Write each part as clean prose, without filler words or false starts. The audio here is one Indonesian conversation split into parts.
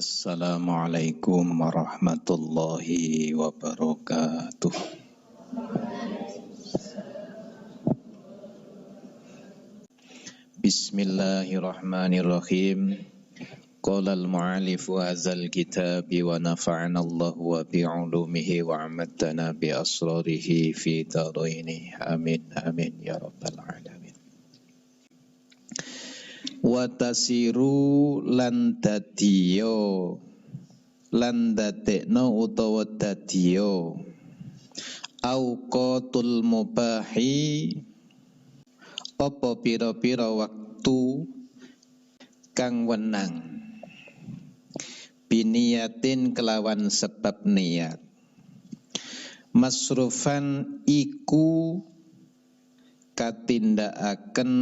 Assalamualaikum warahmatullahi wabarakatuh. Bismillahirrahmanirrahim. Qala al-mu'allifu hadzal kitabi wa nafa'ana Allah wa bi'ulumihi wa amatana bi asrarihi fi daraini. Amin amin ya rabbal alamin. Wa tasiru lan dadiyo lan dadekno utawa dadiyo auqatul mubahi apa pira-pira waktu kang wenang biniyatin kelawan sebab niat masrufan iku katindakaken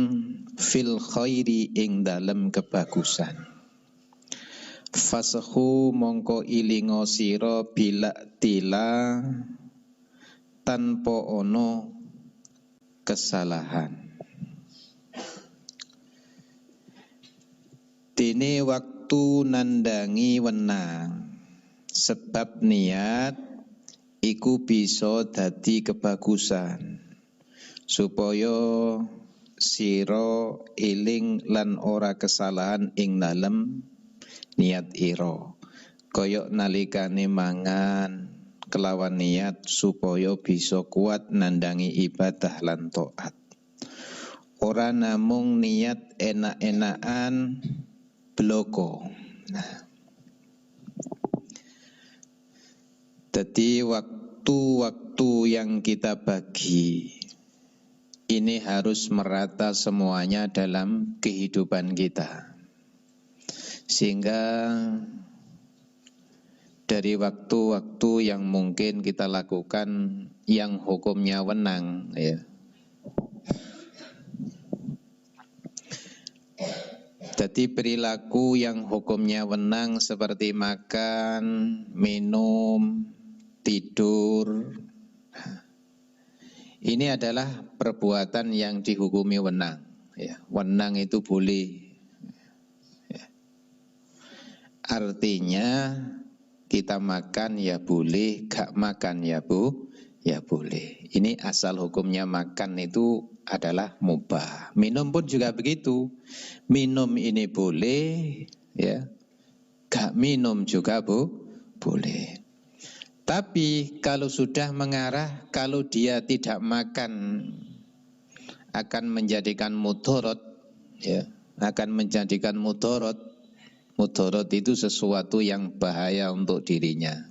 fil khairi ing dalem kebagusan fasahu mongko ilingo sira bila tila tanpa ono kesalahan dene waktu nandangi wenang sebab niat iku bisa dadi kebagusan supaya sira eling lan ora kesalahan ing dalem niat ira kaya nalikane mangan kelawan niat supaya bisa kuat nandangi ibadah lan taat ora namung niat enak-enakan bloko. Nah, jadi waktu-waktu yang kita bagi ini harus merata semuanya dalam kehidupan kita. Sehingga dari waktu-waktu yang mungkin kita lakukan yang hukumnya wenang ya. Jadi perilaku yang hukumnya wenang seperti makan, minum, tidur. Ini adalah perbuatan yang dihukumi wenang. Ya, wenang itu boleh. Ya. Artinya kita makan ya boleh, gak makan ya ya boleh. Ini asal hukumnya makan itu adalah mubah. Minum pun juga begitu. Minum ini boleh, ya. Gak minum juga boleh. Tapi kalau sudah mengarah, kalau dia tidak makan akan menjadikan mudorot, ya, akan menjadikan mudorot. Mudorot itu sesuatu yang bahaya untuk dirinya.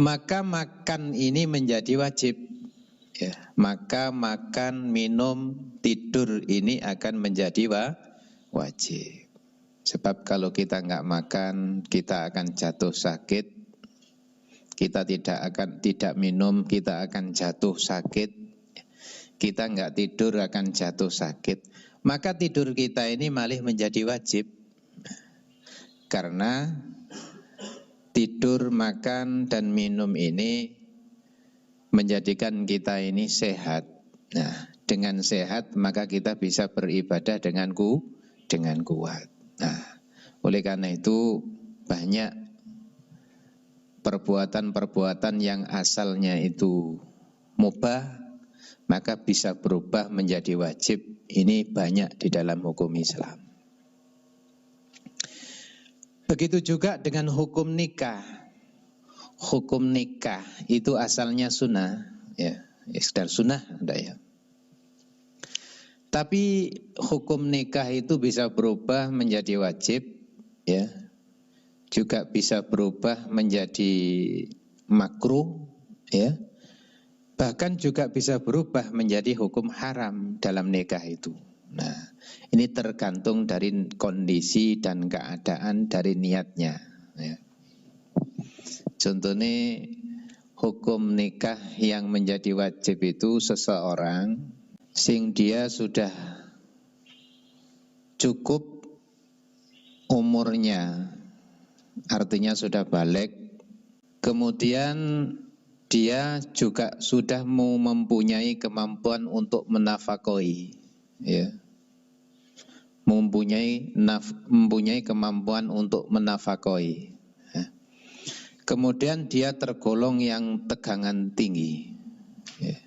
Maka makan ini menjadi wajib, ya. Maka makan, minum, tidur ini akan menjadi wajib. Sebab kalau kita nggak makan, kita akan jatuh sakit. Kita tidak minum, kita akan jatuh sakit. Kita nggak tidur akan jatuh sakit. Maka tidur kita ini malah menjadi wajib. Karena tidur, makan, dan minum ini menjadikan kita ini sehat. Nah, dengan sehat maka kita bisa beribadah dengan kuat. Nah, oleh karena itu banyak perbuatan-perbuatan yang asalnya itu mubah maka bisa berubah menjadi wajib. Ini banyak di dalam hukum Islam. Begitu juga dengan hukum nikah. Hukum nikah itu asalnya sunnah, ya, sekedar sunnah ada ya. Tapi hukum nikah itu bisa berubah menjadi wajib, ya. Juga bisa berubah menjadi makruh, ya. Bahkan juga bisa berubah menjadi hukum haram dalam nikah itu. Nah, ini tergantung dari kondisi dan keadaan dari niatnya, ya. Contohnya hukum nikah yang menjadi wajib itu seseorang sing dia sudah cukup umurnya, artinya sudah balik, kemudian dia juga sudah mempunyai kemampuan untuk menafkahi, ya, mempunyai kemampuan untuk menafakoi. Kemudian dia tergolong yang tegangan tinggi. Ya.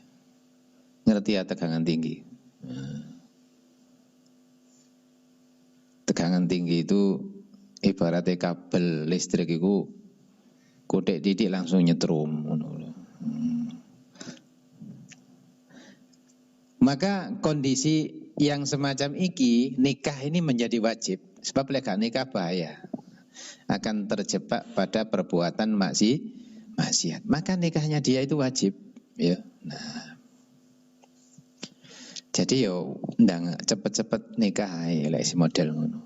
Ngerti ya tegangan tinggi? Tegangan tinggi itu ibaratnya kabel listrik itu kodek didik langsung nyetrum. Maka kondisi yang semacam iki, nikah ini menjadi wajib. Sebab lek gak nikah bahaya, akan terjebak pada perbuatan maksiat. Maka nikahnya dia itu wajib, ya. Nah, jadi yo ndang cepet-cepet nikah ae lek si model ngono.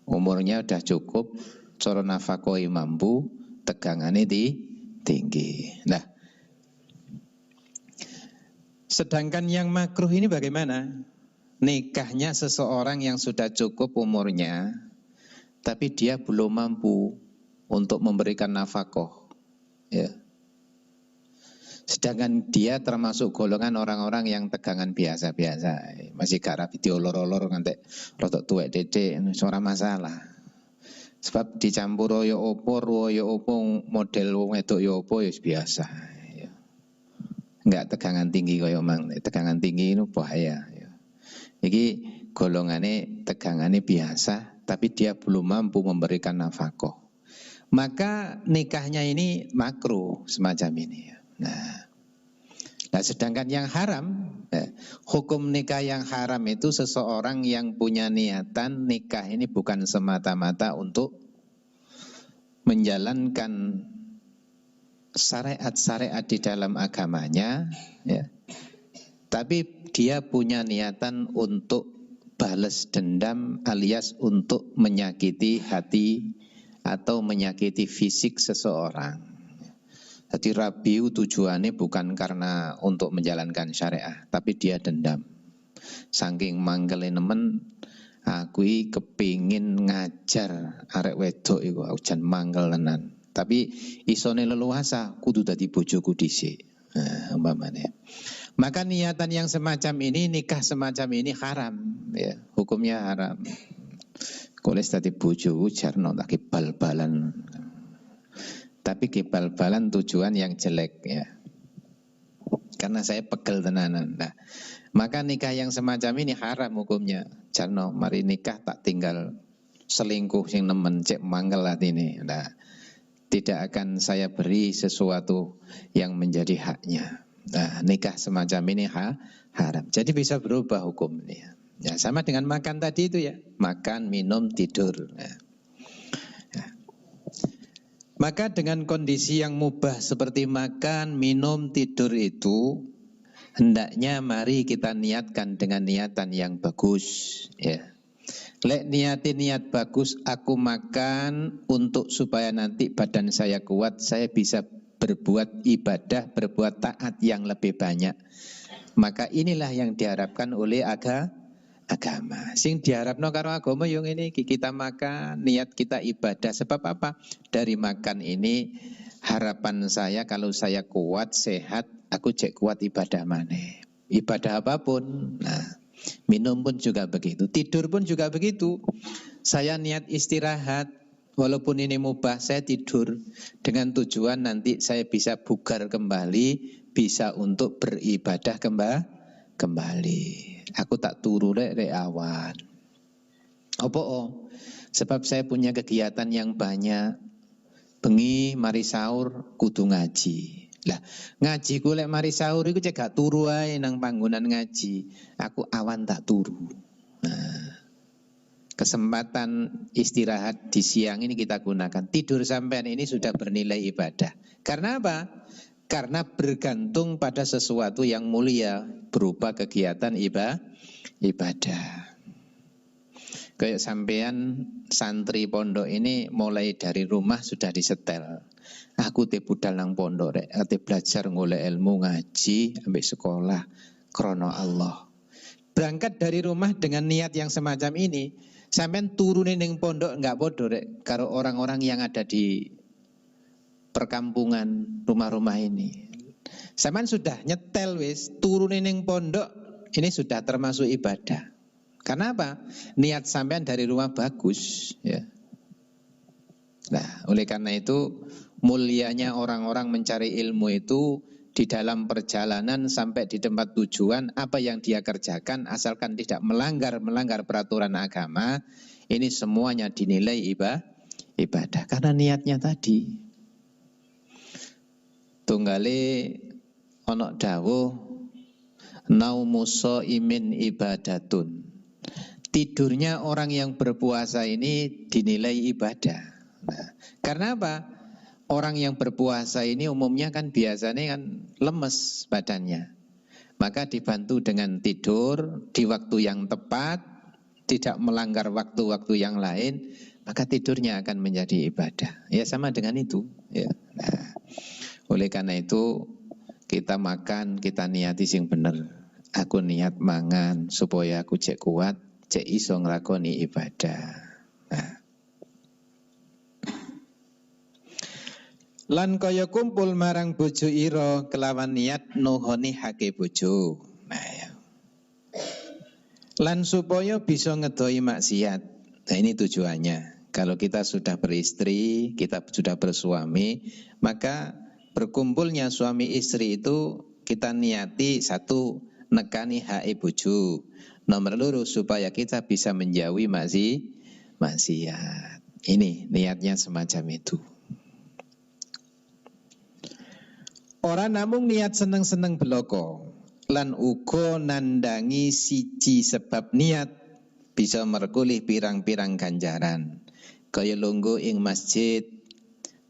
Umurnya udah cukup, cara nafakoi mampu, tegangane tinggi. Nah, sedangkan yang makruh ini bagaimana? Nikahnya seseorang yang sudah cukup umurnya, tapi dia belum mampu untuk memberikan nafkah, ya. Sedangkan dia termasuk golongan orang-orang yang tegangan biasa-biasa, masih gak rapi diolor-olor nganti rotok tuwek dedek, ora masalah. Sebab dicampur yo opo, model wong wedok yo opo ya biasa. Ya. Enggak tegangan tinggi kaya mang, tegangan tinggi itu bahaya. Ya. Iki golongannya tegangannya biasa, tapi dia belum mampu memberikan nafkah. Maka nikahnya ini makruh semacam ini. Ya. Nah, sedangkan yang haram, hukum nikah yang haram itu seseorang yang punya niatan nikah ini bukan semata-mata untuk menjalankan syariat-syariat di dalam agamanya, ya. Tapi dia punya niatan untuk balas dendam alias untuk menyakiti hati atau menyakiti fisik seseorang. Jadi rabiu tujuannya bukan karena untuk menjalankan syariah, tapi dia dendam. Saking manggele nemen, aku kepingin ngajar arek wedok iku, jan manggel tenan. Tapi isone leluasa kudu dadi bojoku dhisik. Nah, umpamane. Maka niatan yang semacam ini, nikah semacam ini haram, ya, hukumnya haram. Koles dadi bojoku jarno tak bal-balan. Tapi kebal-balan tujuan yang jelek, ya. Karena saya pegel tenanan. Nah, maka nikah yang semacam ini haram hukumnya. Jarno mari nikah tak tinggal selingkuh sing nemen cek mangkel atine. Nah, tidak akan saya beri sesuatu yang menjadi haknya. Nah, nikah semacam ini haram. Jadi bisa berubah hukumnya. Ya, sama dengan makan tadi itu ya. Makan, minum, tidur. Ya. Maka dengan kondisi yang mubah seperti makan, minum, tidur itu, hendaknya mari kita niatkan dengan niatan yang bagus, ya. Lek niat bagus, aku makan untuk supaya nanti badan saya kuat, saya bisa berbuat ibadah, berbuat taat yang lebih banyak. Maka inilah yang diharapkan oleh agama. Sing diharapno karo agama yang ini kita makan, niat kita ibadah. Sebab apa? Dari makan ini harapan saya kalau saya kuat, sehat, aku cek kuat ibadah maneh. Ibadah apapun. Nah, minum pun juga begitu, tidur pun juga begitu. Saya niat istirahat, walaupun ini mubah, saya tidur dengan tujuan nanti saya bisa bugar kembali, bisa untuk beribadah kembali. Aku tak turu rek awan. Sebab saya punya kegiatan yang banyak. Bengi mari sahur kudu ngaji. Lah, ngaji ku lek mari sahur iku cek gak turu ae nang panggonan ngaji. Aku awan tak turu. Nah, kesempatan istirahat di siang ini kita gunakan. Tidur sampean ini sudah bernilai ibadah. Karena apa? Karena bergantung pada sesuatu yang mulia berupa kegiatan ibadah. Kayak sampean santri pondok ini mulai dari rumah sudah disetel. Aku te budal nang pondok rek, ate belajar golek ilmu ngaji ambek sekolah krono Allah. Berangkat dari rumah dengan niat yang semacam ini, sampean turunin ning pondok enggak podo rek karo orang-orang yang ada di perkampungan rumah-rumah ini. Sampean sudah nyetel wis turunin ning pondok, ini sudah termasuk ibadah. Karena apa? Niat sampean dari rumah bagus, ya. Nah, oleh karena itu mulianya orang-orang mencari ilmu itu di dalam perjalanan sampai di tempat tujuan, apa yang dia kerjakan asalkan tidak melanggar peraturan agama, ini semuanya dinilai ibadah karena niatnya tadi. Tunggale onok dawuh naumu shaimin ibadatun. Tidurnya orang yang berpuasa ini dinilai ibadah. Nah, karena apa? Orang yang berpuasa ini umumnya kan biasanya kan lemes badannya. Maka dibantu dengan tidur di waktu yang tepat, tidak melanggar waktu-waktu yang lain, maka tidurnya akan menjadi ibadah. Ya sama dengan itu. Ya. Nah, oleh karena itu kita makan, kita niati sing bener. Aku niat mangan supaya aku cek kuat, cek iso nglakoni ibadah. Nah. Lan kaya kumpul marang bojo ira kelawan niat nuhoni hake bojo. Nah, ya. Lan supaya bisa ngedoi maksiat. Nah, ini tujuannya. Kalau kita sudah beristri, kita sudah bersuami, maka berkumpulnya suami istri itu kita niati satu, nekani hake bojo. Nomor loro, supaya kita bisa menjauhi maksiat. Ini niatnya semacam itu. Ora namung niat seneng-seneng beloko, lan uga nandangi siji sebab niat bisa merkulih pirang-pirang ganjaran. Kaya lungguh ing masjid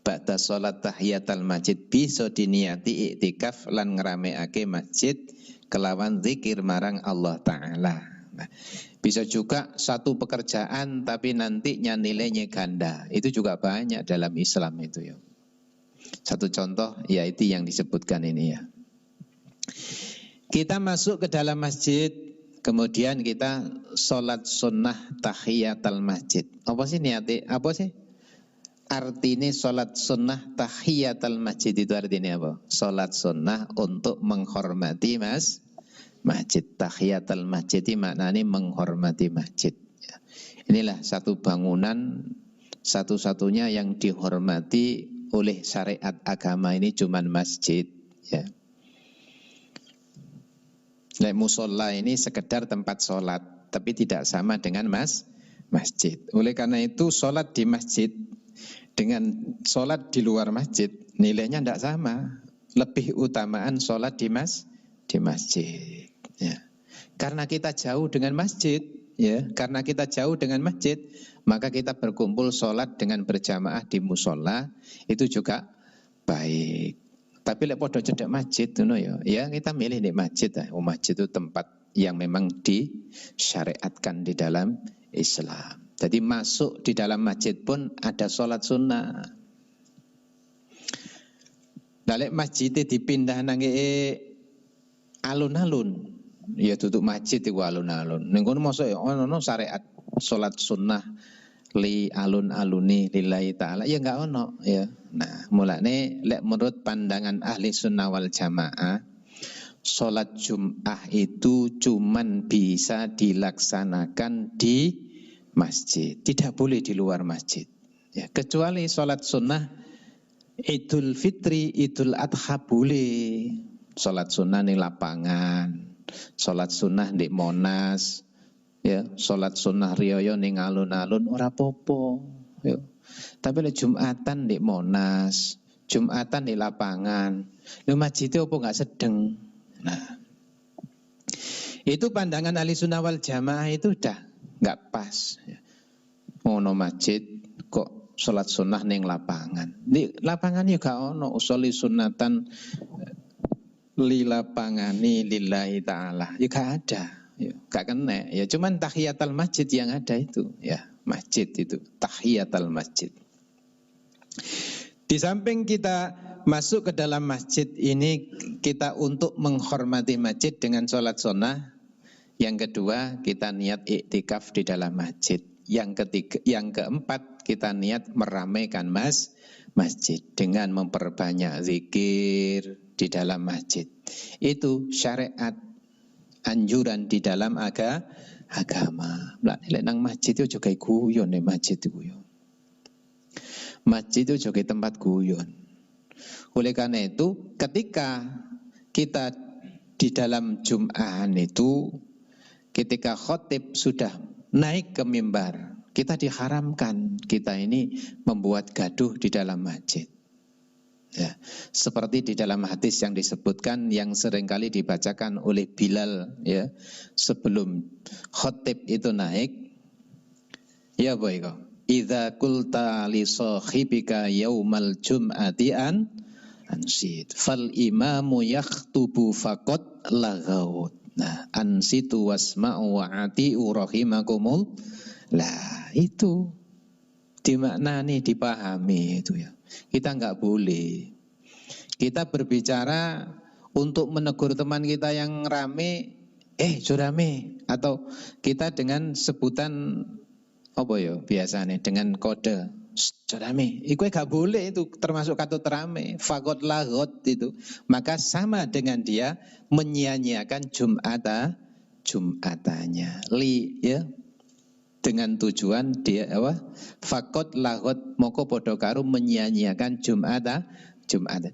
ba'da salat tahiyatul masjid bisa diniati iktikaf lan ngramekake masjid kelawan zikir marang Allah Ta'ala. Nah, bisa juga satu pekerjaan tapi nantinya nilainya ganda. Itu juga banyak dalam Islam itu ya. Satu contoh yaitu yang disebutkan ini ya. Kita masuk ke dalam masjid, kemudian kita sholat sunnah tahiyatul masjid. Apa sih niatnya? Apa sih? Artinya sholat sunnah tahiyatul masjid itu artinya apa? Sholat sunnah untuk menghormati masjid. Tahiyatul masjid itu maknanya menghormati masjid. Inilah satu bangunan satu-satunya yang dihormati oleh syariat agama ini cuman masjid ya. Lek musola ini sekedar tempat sholat, tapi tidak sama dengan masjid. Oleh karena itu sholat di masjid dengan sholat di luar masjid nilainya tidak sama. Lebih utamaan sholat di masjid ya. Karena kita jauh dengan masjid ya, karena kita jauh dengan masjid, maka kita berkumpul sholat dengan berjamaah di musola itu juga baik. Tapi lek podo cedek masjid tuh ya kita milih di masjid. Masjid itu tempat yang memang disyariatkan di dalam Islam. Jadi masuk di dalam masjid pun ada sholat sunnah. Lek masjid dipindah nang alun-alun, ya tutup masjid itu alun-alun. Ning kono mosok ya ono syariat sholat sunnah li alun-aluni lillahi ta'ala ya enggak ono ya. Nah, mulane lek menurut pandangan ahli sunnah wal jamaah, sholat Jum'ah itu cuman bisa dilaksanakan di masjid, tidak boleh di luar masjid ya. Kecuali sholat sunnah Idul Fitri, Idul Adha boleh. Sholat sunnah di lapangan, sholat sunnah di Monas ya, sholat sunnah riyo ning alun-alun ora popo ya. Tapi lek Jumatan di Monas, Jumatan di lapangan, lu masjid itu apa enggak sedeng. Nah, itu pandangan ahli sunnah wal jamaah itu udah enggak pas ya. Ono masjid kok sholat sunnah ning lapangan. Di lapangan ya gak ono usoli sunatan li lapangani lillahi ta'ala ya gak ada. Ya, gak kena ya, cuman tahiyatul masjid yang ada itu ya, masjid itu tahiyatul masjid. Di samping kita masuk ke dalam masjid ini kita untuk menghormati masjid dengan sholat sunnah. Yang kedua kita niat iktikaf di dalam masjid. Yang keempat kita niat meramaikan masjid dengan memperbanyak zikir di dalam masjid. Itu syariat anjuran di dalam agama. Lek nang masjid itu juga guyon nih masjid itu yo. Masjid itu juga tempat guyon. Oleh karena itu, ketika kita di dalam Jum'ah itu, ketika khotib sudah naik ke mimbar, kita diharamkan kita ini membuat gaduh di dalam masjid. Ya, seperti di dalam hadis yang disebutkan yang seringkali dibacakan oleh Bilal ya sebelum khotib itu naik. Ya boy kok. Idza qulta li sahibika yaumal jum'ati ansit fal imamu yakhtubu faqad lagaut. Nah, ansitu wasma'u wa ati'u rahimakumul. Lah, itu dimaknani, dipahami itu ya. Kita enggak boleh. Kita berbicara untuk menegur teman kita yang rame, rame, atau kita dengan sebutan apa ya biasanya dengan kode rame. Iku gak boleh, itu termasuk katut rame. Fakot lagot itu. Maka sama dengan dia menyia-nyiakan Jum'atannya. Ya. Dengan tujuan dia fakot lagot moko podo karo menyia-nyiakan Jum'atan.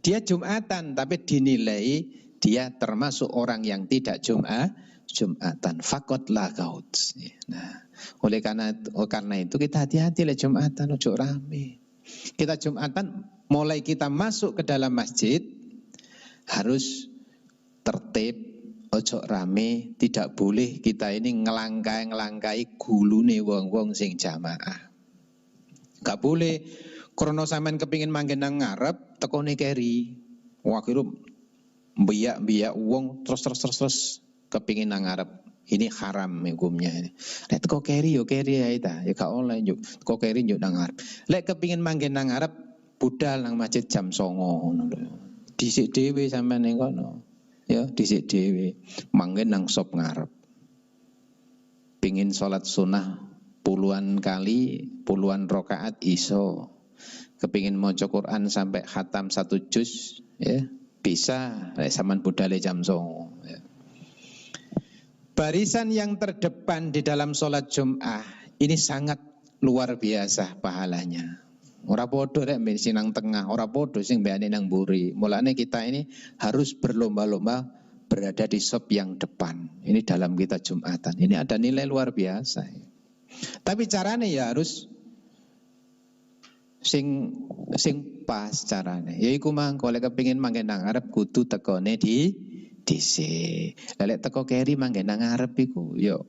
Dia Jum'atan tapi dinilai dia termasuk orang yang tidak Jum'atan. Fakot lagot. Nah, oleh karena itu kita hati-hati lah Jum'atan, ojo rame. Kita Jum'atan mulai kita masuk ke dalam masjid harus tertib, ojo rame, tidak boleh kita ini ngelangkai gulune wong-wong sing jamaah. Gak boleh krono sampean kepingin manggen nang ngarep tekone keri. Wah kira biyak wong terus kepingin nang ngarep. Ini haram hukumnya ini. Lek teko keri yo keri ae ta, ya gak oleh njuk. Teko keri njuk nang ngarep. Lek kepingin manggen nang ngarep budal nang masjid jam 09.00 ngono lho. Dhisik dhewe sampean ning kono. Ya, dhisik dhewe. Manggen nang sop ngarep. Pingin salat sunah puluhan kali, puluhan rakaat iso. Kepingin maca Quran sampai khatam 1 juz, ya, bisa. Lek sampean budale jam 09.00 ya. Barisan yang terdepan di dalam sholat Jum'ah ini sangat luar biasa pahalanya. Ora podo rek mbek nang tengah, ora podo sing mbekane nang mburi. Mulane kita ini harus berlomba-lomba berada di sop yang depan. Ini dalam kita Jum'atan. Ini ada nilai luar biasa. Tapi caranya ya harus sing pas carane. Yaiku mangko lek kepengin manggen nang arep kudu tekone dhisik. Lek teko keri manggen nang ngarep iku yo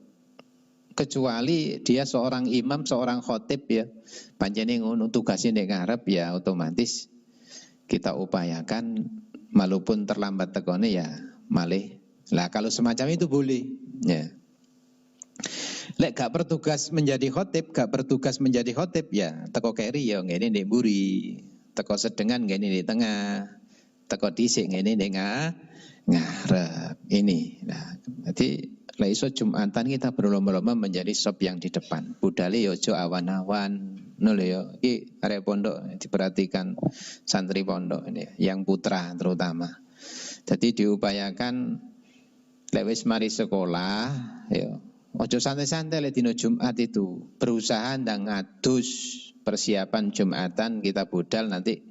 kecuali dia seorang imam, seorang khotib ya. Pancene ngono tugasnya nek ngarep ya otomatis kita upayakan walaupun terlambat tekone ya malih. Lah kalau semacam itu boleh ya. Lek gak bertugas menjadi khotib, ya teko keri ya ngene ndek mburi. Teko sedengan ngene di tengah. Teko dhisik ngene ndek ngarep ini. Nah, jadi lek iso Jumatan kita berlomba-lomba menjadi sop yang di depan. Budale yo aja awan-awan. Ngono yo. Iki arek pondok diperhatikan santri pondok ini yang putra terutama. Jadi diupayakan lek wis mari sekolah yo ojo santai-santai lek dino Jumat itu. Berusaha ndang ngadus persiapan Jumatan kita budal nanti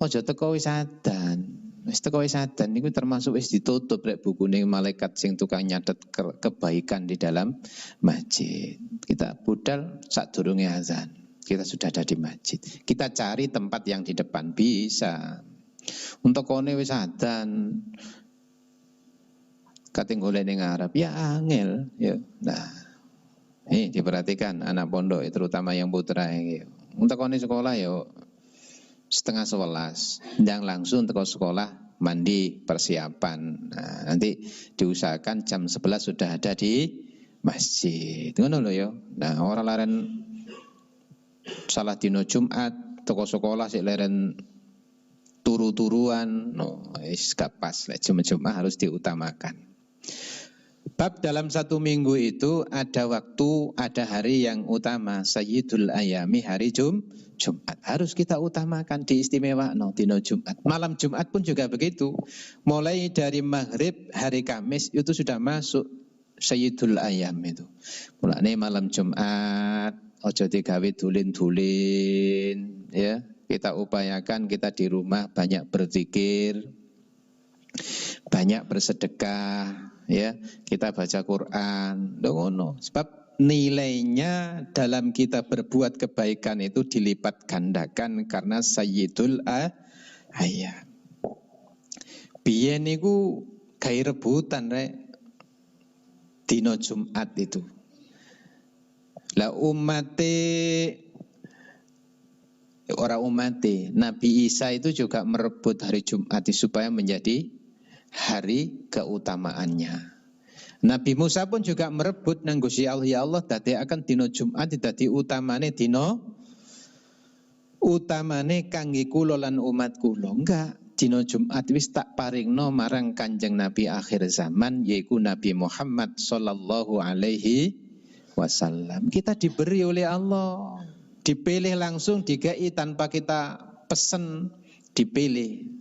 ojo teko wis adan. Wis teko wis adan niku termasuk wis ditutup rek bukune malaikat sing tukang nyatet kebaikan di dalam masjid. Kita budal sadurunge azan. Kita sudah ada di masjid. Kita cari tempat yang di depan bisa. Untuk kone wis adan kating golek ning ngarep ya angel ya. Nah, ini diperhatikan anak pondok terutama yang putra iki. Untuk kone sekolah ya 10:30 ndang langsung teko sekolah mandi persiapan. Nah, nanti diusahakan jam 11 sudah ada di masjid. Ngono lho ya. Nah, ora laren salah dino Jumat teko sekolah sik leren turu-turuan. No, wis gak pas. Lek Jumat harus diutamakan. Bab dalam 1 minggu itu ada waktu, ada hari yang utama. Sayyidul Ayami, hari Jumat. Harus kita utamakan, diistimewa dino Jumat. Malam Jumat pun juga begitu. Mulai dari maghrib hari Kamis itu sudah masuk Sayyidul Ayam itu. Mulane malam Jumat ojo digawe dulin-dulin ya. Kita upayakan kita di rumah banyak berzikir, banyak bersedekah ya. Kita baca Quran. Ngono. Sebab nilainya dalam kita berbuat kebaikan itu dilipat gandakan karena Sayyidul Ayam. Biyen niku gawe rebutan rek dina Jumat itu. Lah Nabi Isa itu juga merebut hari Jumat supaya menjadi hari keutamaannya. Nabi Musa pun juga merebut nang Gusti Allah, ya Allah dadekaken dina Jumat dadi utamane kangge kula lan umat kula. Enggak, dina Jumat wis tak paringno marang Kanjeng Nabi akhir zaman yaiku Nabi Muhammad sallallahu alaihi wasallam. Kita diberi oleh Allah, dipilih langsung, digai tanpa kita pesen, dipilih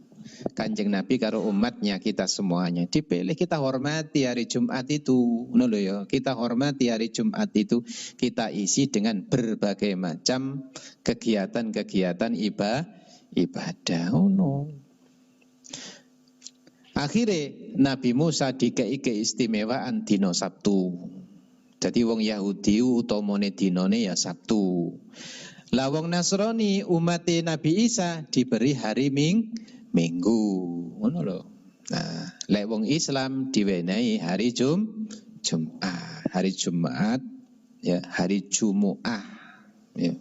Kanjeng Nabi karo umatnya kita semuanya dipilih. Kita hormati hari Jumat itu, ngono ya. Kita hormati hari Jumat itu, kita isi dengan berbagai macam kegiatan-kegiatan ibadah. Akhirnya Nabi Musa dikei keistimewaan dina Sabtu. Jadi wong Yahudi utamane dinane ya Sabtu. Lah wong Nasrani umat Nabi Isa diberi hari Minggu. Ngono lho. Nah, lek wong Islam diwenehi hari Jumat. Hari Jumat ya, hari Jumu'ah ya.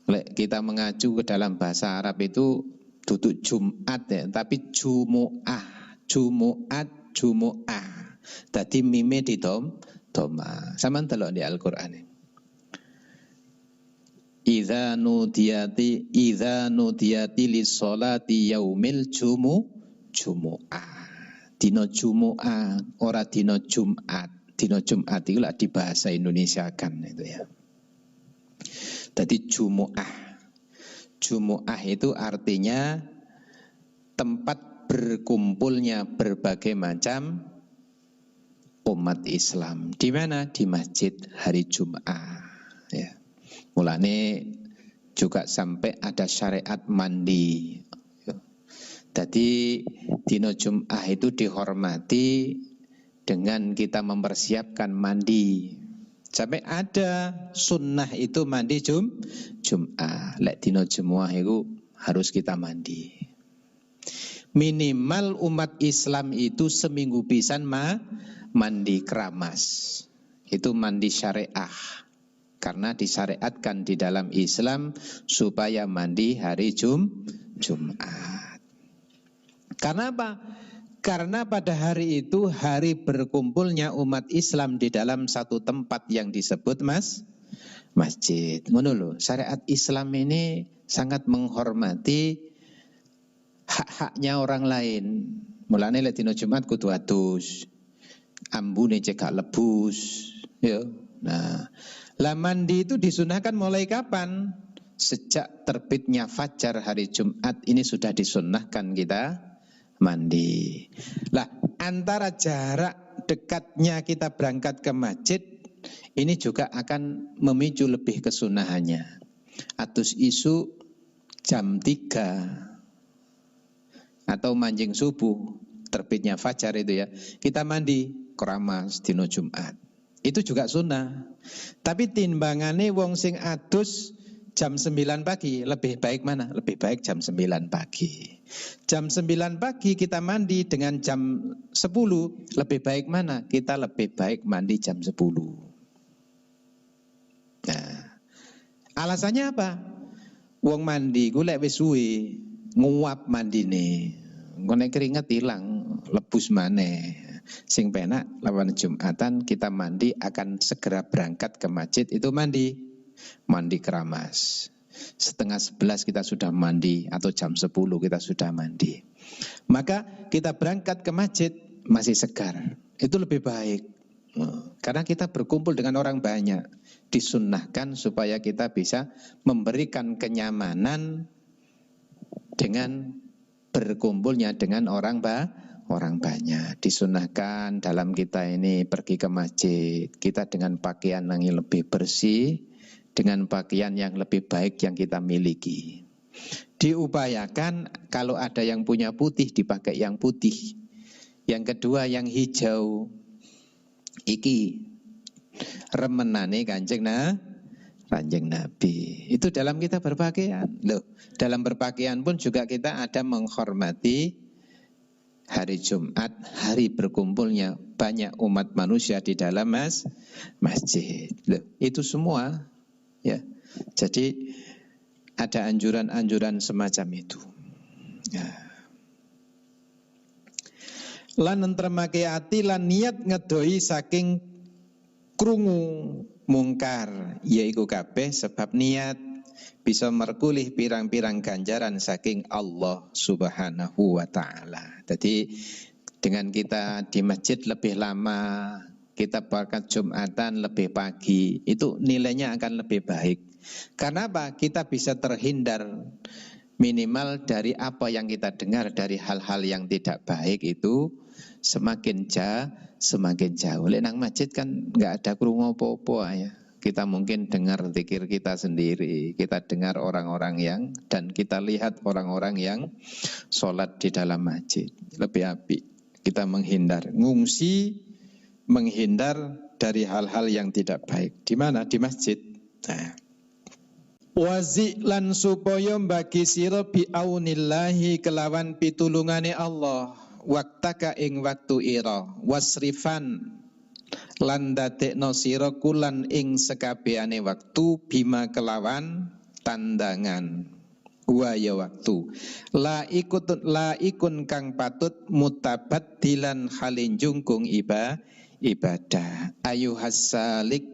Lek kita mengacu ke dalam bahasa Arab itu duduk Jumat ya, tapi Jumu'ah. Tadi mime di doma. Sampeyan delok di Al-Qur'an. Idza nudiyati lis-sholati yaumil jumu'ah. Dina Jumu'ah, ora dina Jumat. Dina Jumat itu lah di bahasa Indonesia kan itu ya. Jadi Jumu'ah. Jumu'ah itu artinya tempat berkumpulnya berbagai macam umat Islam. Di mana? Di masjid hari Jumat. Ya. Mulane juga sampai ada syariat mandi. Jadi dina Jumat itu dihormati dengan kita mempersiapkan mandi. Sampai ada sunnah itu mandi Jumat. Lek dina Jumat itu harus kita mandi. Minimal umat Islam itu seminggu pisan mandi keramas. Itu mandi syariah. Karena disyariatkan di dalam Islam supaya mandi hari Jumat. Karena apa? Karena pada hari itu hari berkumpulnya umat Islam di dalam satu tempat yang disebut masjid. Ngono lho, syariat Islam ini sangat menghormati hak-haknya orang lain. Mulane lek dina Jumat kudu adus. Ambune cekak lebus, ya. Nah, lah mandi itu disunahkan mulai kapan? Sejak terbitnya fajar hari Jumat ini sudah disunahkan kita mandi. Lah antara jarak dekatnya kita berangkat ke masjid ini juga akan memicu lebih kesunahannya. Atus isu jam 3 atau manjing subuh terbitnya fajar itu ya, kita mandi keramas dina Jumat. Itu juga sunnah. Tapi timbangannya wong sing adus jam 9 pagi, lebih baik mana? Lebih baik jam 9 pagi. Jam 9 pagi kita mandi dengan jam 10, lebih baik mana? Kita lebih baik mandi jam 10. Nah, alasannya apa? Wong mandi ku lek wis suwe, nguap mandine. Engko nek keringet ilang, lebus maneh. Sing penak lawan Jumatan kita mandi akan segera berangkat ke masjid itu mandi keramas. 10:30 kita sudah mandi atau jam 10 kita sudah mandi. Maka kita berangkat ke masjid masih segar. Itu lebih baik. Karena kita berkumpul dengan orang banyak. Disunnahkan supaya kita bisa memberikan kenyamanan dengan berkumpulnya dengan orang orang banyak. Disunahkan dalam kita ini pergi ke masjid, kita dengan pakaian yang lebih bersih, dengan pakaian yang lebih baik yang kita miliki. Diupayakan kalau ada yang punya putih dipakai yang putih. Yang kedua yang hijau. Iki remenane Kanjeng Nabi. Itu dalam kita berpakaian. Loh, dalam berpakaian pun juga kita ada menghormati hari Jumat, hari berkumpulnya banyak umat manusia di dalam masjid. Loh, itu semua ya. Jadi ada anjuran-anjuran semacam itu. Ya. Lan entremake ati lan niat ngedoi saking krungu mungkar, yaiku kabeh sebab niat bisa merkulih pirang-pirang ganjaran saking Allah Subhanahu wa ta'ala. Jadi dengan kita di masjid lebih lama, kita berangkat Jumatan lebih pagi, itu nilainya akan lebih baik. Karena apa? Kita bisa terhindar minimal dari apa yang kita dengar dari hal-hal yang tidak baik itu semakin jauh. Nang masjid kan nggak ada krungu apa-apa ya. Kita mungkin dengar zikir kita sendiri, kita dengar orang-orang dan kita lihat orang-orang yang sholat di dalam masjid. Lebih apik kita menghindar, menghindar dari hal-hal yang tidak baik. Di mana? Di masjid. Nah. Wazi lan supaya bagi sira bi aunillahi kelawan pitulungane Allah waktaka ing waktu ira wasrifan lan dadekno sira kulan ing sekabehane waktu bima kelawan tandangan wa ya waktu la ikun kang patut mutabaddilan halin jungkung ibadah ayuhas salik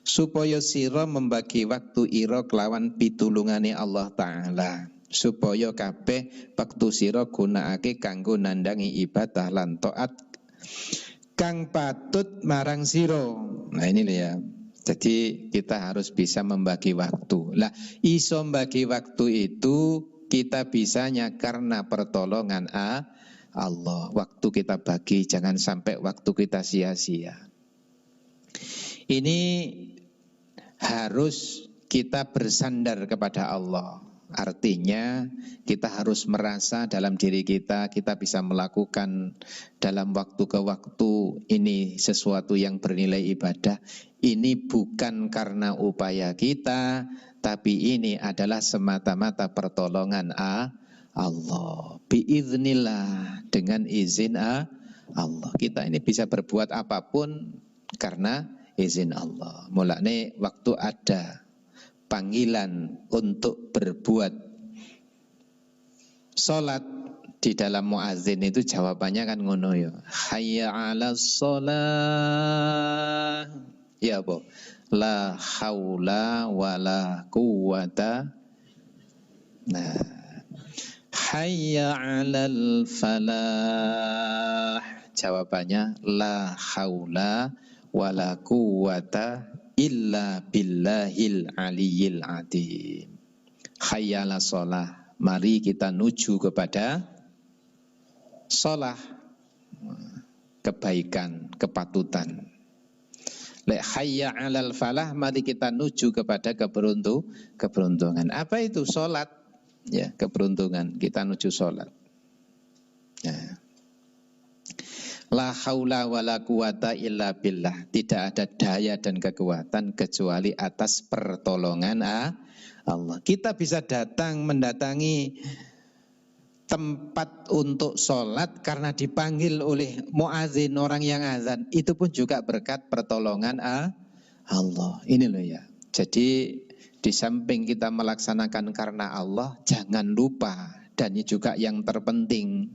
supaya sira membagi waktu ira kelawan pitulungane Allah Ta'ala supaya kabeh waktu sira gunakake kanggo nandangi ibadah lan taat kang patut marang sira. Nah ini ya. Jadi kita harus bisa membagi waktu. Lah iso membagi waktu itu kita bisanya karena pertolongan Allah. Waktu kita bagi, jangan sampai waktu kita sia-sia. Ini harus kita bersandar kepada Allah. Artinya kita harus merasa dalam diri kita bisa melakukan dalam waktu ke waktu ini sesuatu yang bernilai ibadah. Ini bukan karena upaya kita, tapi ini adalah semata-mata pertolongan Allah. Biiznillah, dengan izin Allah. Kita ini bisa berbuat apapun karena izin Allah. Mulane waktu ada panggilan untuk berbuat sholat di dalam muadzin itu jawabannya kan ngono ya. Hayya 'alas shalah. Ya apa? La haula wala quwata. Nah, hayya 'alal falah. Jawabannya la haula wala quwata illa billahil aliyyil azim. Hayyala sholah, mari kita nuju kepada sholah, kebaikan, kepatutan. Lek hayya alal falah, mari kita nuju kepada keberuntungan. Apa itu sholat? Ya, keberuntungan. Kita nuju sholat. Ya. La haula wala quwata illa billah. Tidak ada daya dan kekuatan kecuali atas pertolongan Allah. Kita bisa mendatangi tempat untuk sholat karena dipanggil oleh muadzin, orang yang azan. Itu pun juga berkat pertolongan Allah. Ini loh ya. Jadi di samping kita melaksanakan karena Allah, jangan lupa, dan ini juga yang terpenting,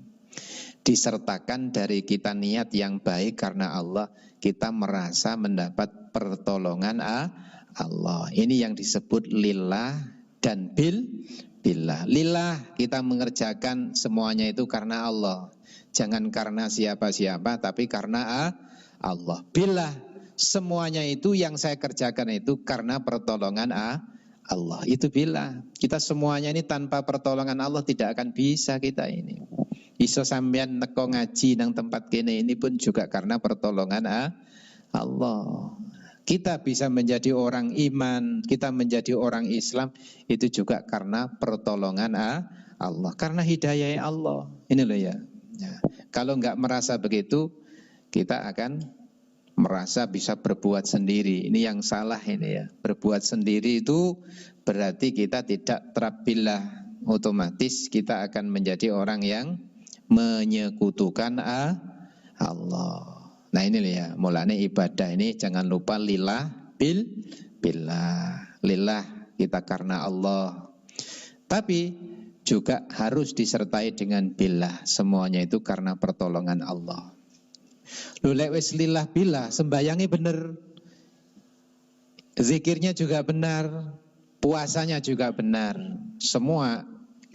disertakan dari kita niat yang baik karena Allah, kita merasa mendapat pertolongan Allah. Ini yang disebut lillah dan billah. Lillah, kita mengerjakan semuanya itu karena Allah, jangan karena siapa-siapa, tapi karena Allah. Billah, semuanya itu yang saya kerjakan itu karena pertolongan Allah. Itu billah. Kita semuanya ini tanpa pertolongan Allah tidak akan bisa kita ini. Iso sampean neko ngaji nang tempat kene ini pun juga karena pertolongan Allah. Kita bisa menjadi orang iman, kita menjadi orang Islam, itu juga karena pertolongan Allah, karena hidayah Allah. Ini loh ya. Kalau nggak merasa begitu, kita akan merasa bisa berbuat sendiri. Ini yang salah ini ya. Berbuat sendiri itu berarti kita tidak terapillah. Otomatis kita akan menjadi orang yang menyekutukan Allah. Nah ini ya, mulanya ibadah ini jangan lupa lillah billah. Lillah kita karena Allah. Tapi juga harus disertai dengan billah. Semuanya itu karena pertolongan Allah. Lu lek wis lillah billah, sembayangi bener. Zikirnya juga benar, puasanya juga benar. Semua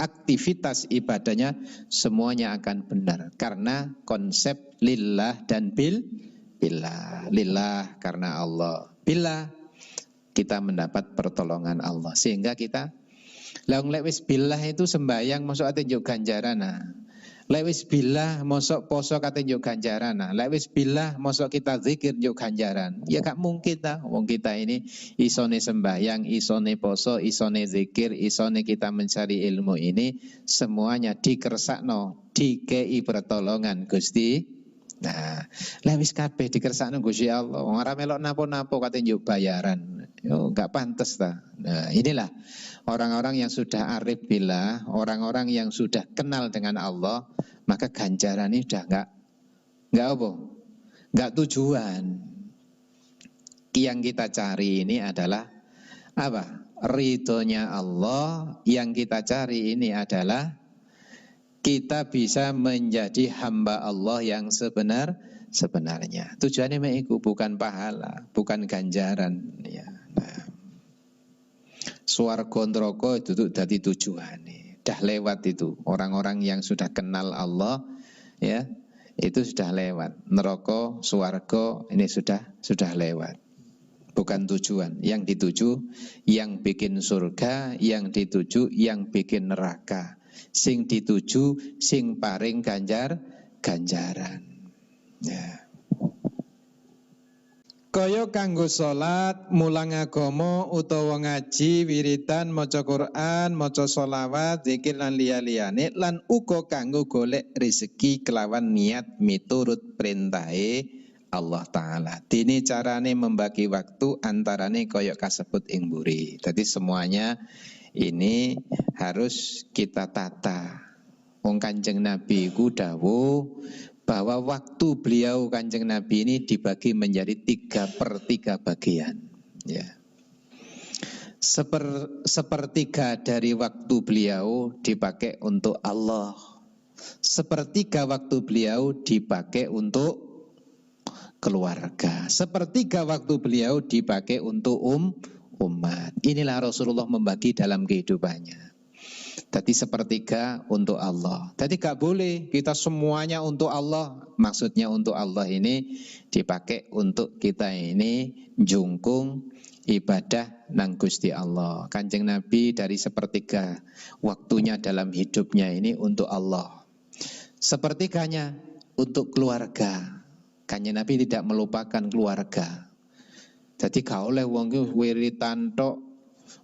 aktivitas ibadahnya semuanya akan benar karena konsep lillah dan billah. Lillah karena Allah, billah kita mendapat pertolongan Allah, sehingga kita laung lewis billah itu sembayang masuk ate njuk ganjaran. Lewis billah mosok poso kate njuk ganjaran. Lewis billah mosok kita zikir njuk ganjaran. Ya gak mungkin ta. Wong kita ini isone sembayang, isone poso, isone zikir, isone kita mencari ilmu ini semuanya dikersakno, dikei pertolongan Gusti. Nah, lewis kabeh dikersakno Gusti Allah. Wong ora melok napa-napa kate njuk bayaran. Yo gak pantes ta. Nah, inilah orang-orang yang sudah arif billah, orang-orang yang sudah kenal dengan Allah, maka ganjaran ini sudah enggak apa? Enggak tujuan. Yang kita cari ini adalah apa? Ridhonya Allah. Yang kita cari ini adalah kita bisa menjadi hamba Allah yang sebenarnya. Tujuannya meiku bukan pahala, bukan ganjaran ya. Nah, swarga neraka itu dadi tujuane. Dah lewat itu. Orang-orang yang sudah kenal Allah ya, itu sudah lewat. Neraka, swarga ini sudah lewat. Bukan tujuan. Yang dituju yang bikin surga, yang dituju yang bikin neraka. Sing dituju sing paring ganjaran. Ya. Kaya kanggo salat, mulang agama utawa ngaji, wiridan, maca Quran, maca sholawat, zikir lan liya-liyane, lan uga kanggo golek rezeki kelawan niat miturut perintahe Allah Ta'ala. Dene carane membagi waktu antarane kaya kasebut ing mburi. Jadi semuanya ini harus kita tata. Wong Kanjeng Nabi ku dawuh bahwa waktu beliau Kanjeng Nabi ini dibagi menjadi 3/3 bagian ya. Sepertiga dari waktu beliau dipakai untuk Allah. Sepertiga waktu beliau dipakai untuk keluarga. Sepertiga waktu beliau dipakai untuk umat. Inilah Rasulullah membagi dalam kehidupannya. Tadi sepertiga untuk Allah. Tadi gak boleh kita semuanya untuk Allah. Maksudnya untuk Allah ini dipakai untuk kita ini jungkung ibadah nang Gusti Allah. Kanjeng Nabi dari sepertiga waktunya dalam hidupnya ini untuk Allah. Sepertiganya untuk keluarga. Kanjeng Nabi tidak melupakan keluarga. Jadi gak oleh wong ki wiritan tok,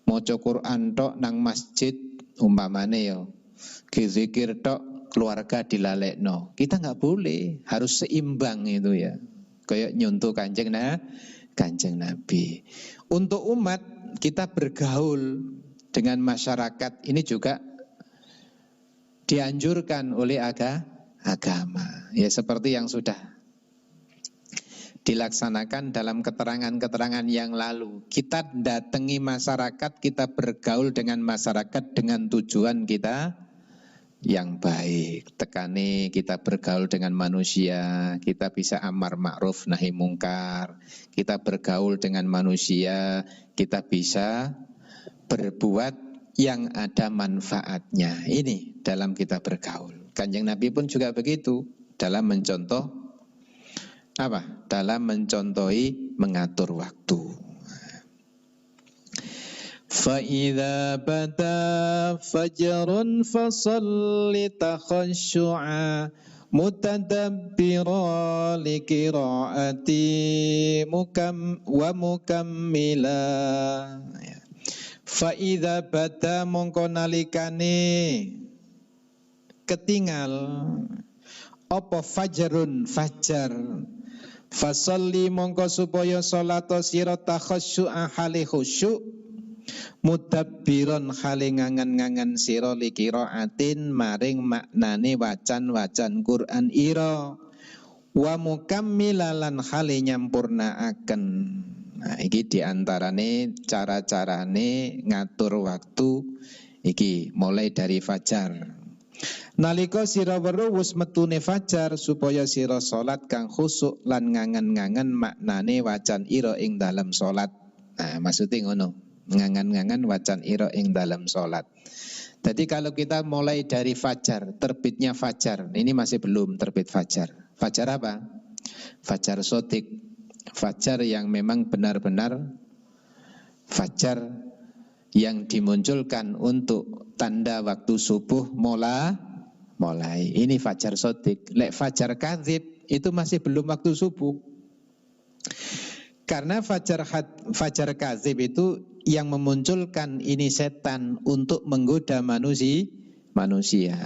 maca Quran tok nang masjid umpamane yo. Zikir tok keluarga dilalekno. Kita enggak boleh, harus seimbang itu ya. Kayak nyuntuh Kanjeng Nabi. Untuk umat kita bergaul dengan masyarakat ini juga dianjurkan oleh agama. Ya seperti yang sudah dilaksanakan dalam keterangan-keterangan yang lalu. Kita datangi masyarakat, kita bergaul dengan masyarakat dengan tujuan kita yang baik. Tekani kita bergaul dengan manusia, kita bisa amar ma'ruf nahi mungkar. Kita bergaul dengan manusia, kita bisa berbuat yang ada manfaatnya. Ini dalam kita bergaul. Kanjeng Nabi pun juga begitu dalam mencontoh dalam mencontohi mengatur waktu. فإذا بدا فجر فصل تخشعا متدبرا لقراءتي ومكملا. فإذا bada mongko nalikane ketinggal apa fajarun fajar, fasolli mongko supaya salata sira takhasyu'a hale khusyuk, mudabbiron hale ngangan-ngangan sira liqiraatin maring maknane wacan-wacan Quran ira, wa mukammilalan hale nyampurnaaken. Nah, iki diantarane cara-carane ngatur waktu iki mulai dari fajar. Nalika sira weruh wis metune fajar supaya sira salat kang khusuk lan ngangen-ngangen maknane wacan ira ing dalam salat. Nah, maksudnya ngono, ngangen-ngangen wacan ira ing dalam salat. Jadi kalau kita mulai dari fajar, terbitnya fajar, ini masih belum terbit fajar. Fajar apa? Fajar sotik. Fajar yang memang benar-benar fajar yang dimunculkan untuk tanda waktu subuh mulai. Ini fajar sotik. Lek fajar kadzib itu masih belum waktu subuh. Karena fajar kadzib itu yang memunculkan ini setan untuk menggoda manusia.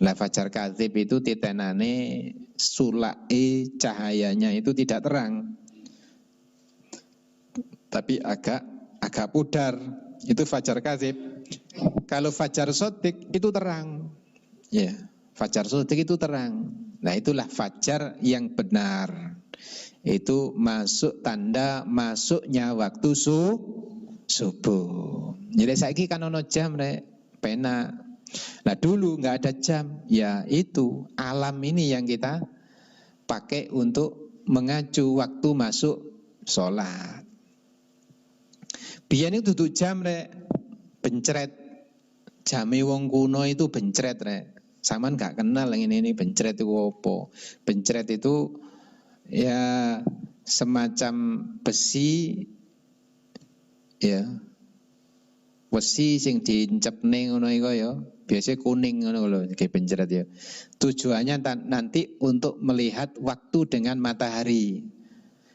Lah fajar kadzib itu titenane sulai cahayanya itu tidak terang, tapi agak pudar. Itu fajar kadzib. Kalau fajar sodik itu terang. Ya, fajar sodik itu terang. Nah, itulah fajar yang benar. Itu masuk tanda masuknya waktu subuh. Jadi saiki kan ono jam rek, pena. Nah, dulu nggak ada jam. Ya itu alam ini yang kita pakai untuk mengacu waktu masuk sholat. Biyen itu duduk jam rek, bencret. Jame wong kuno itu bencret rek. Saman gak kenal yang ini bencret itu apa? Bencret itu ya semacam besi, ya besi sing diincepne ngono iku ya. Biasanya kuning ngono lho, kayak bencret ya. Tujuannya nanti untuk melihat waktu dengan matahari.